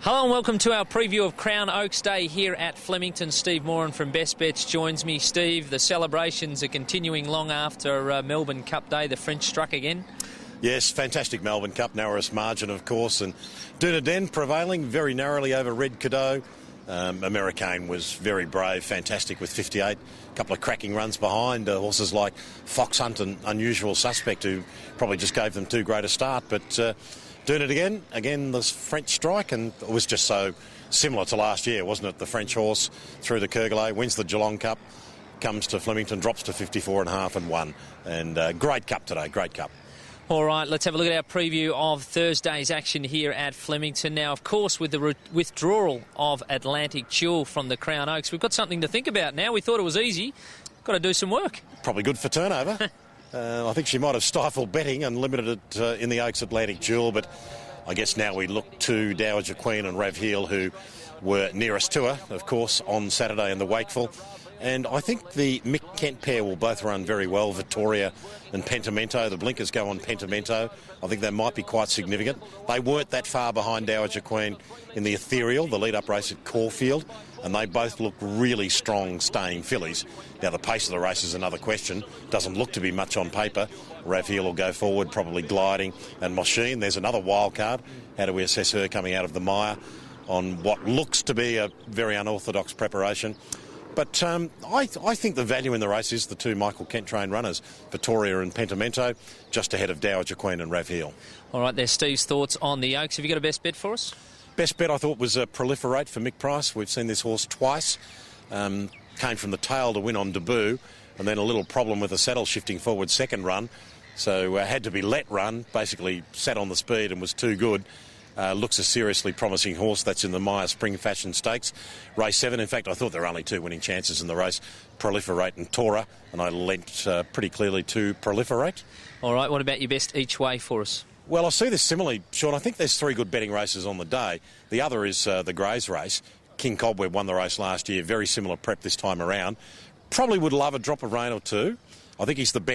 Hello and welcome to our preview of Crown Oaks Day here at Flemington. Steve Moran from Best Bets joins me. Steve, the celebrations are continuing long after Melbourne Cup Day. The French struck again. Yes, fantastic Melbourne Cup, narrowest margin of course, and Dunedin prevailing very narrowly over Red Cadeau. Americain was very brave, fantastic with 58. A couple of cracking runs behind horses like Fox Hunt and Unusual Suspect, who probably just gave them too great a start, but doing it again this French strike, and it was just so similar to last year, wasn't it? The French horse through the Kerguelen, wins the Geelong Cup, comes to Flemington, drops to 54.5 and 1. And great cup today, great cup. All right, let's have a look at our preview of Thursday's action here at Flemington. Now, of course, with the withdrawal of Atlantic Jewel from the Crown Oaks, we've got something to think about now. We thought it was easy. Got to do some work. Probably good for turnover. I think she might have stifled betting and limited it in the Oaks Atlantic Jewel, but I guess now we look to Dowager Queen and Rav Heel, who were nearest to her, of course, on Saturday in the Wakeful. And I think the Mick Kent pair will both run very well, Victoria and Pentimento. The blinkers go on Pentimento. I think they might be quite significant. They weren't that far behind Dowager Queen in the Ethereal, the lead-up race at Caulfield, and they both look really strong staying fillies. Now, the pace of the race is another question. Doesn't look to be much on paper. Rav Heel will go forward, probably gliding. And Machine, there's another wild card. How do we assess her coming out of the mire on what looks to be a very unorthodox preparation? But I think the value in the race is the two Michael Kent trained runners, Victoria and Pentimento, just ahead of Dowager Queen and Rav Heel. All right, there's Steve's thoughts on the Oaks. Have you got a best bet for us? Best bet I thought was Proliferate for Mick Price. We've seen this horse twice. Came from the tail to win on debut, and then a little problem with the saddle shifting forward second run. So had to be let run, basically sat on the speed and was too good. Looks a seriously promising horse. That's in the Maya Spring Fashion Stakes. Race 7, in fact, I thought there were only two winning chances in the race, Proliferate and Tora, and I lent pretty clearly to Proliferate. All right, what about your best each way for us? Well, I see this similarly, Sean. I think there's three good betting races on the day. The other is the Greys race. King Cobweb won the race last year. Very similar prep this time around. Probably would love a drop of rain or two. I think he's the best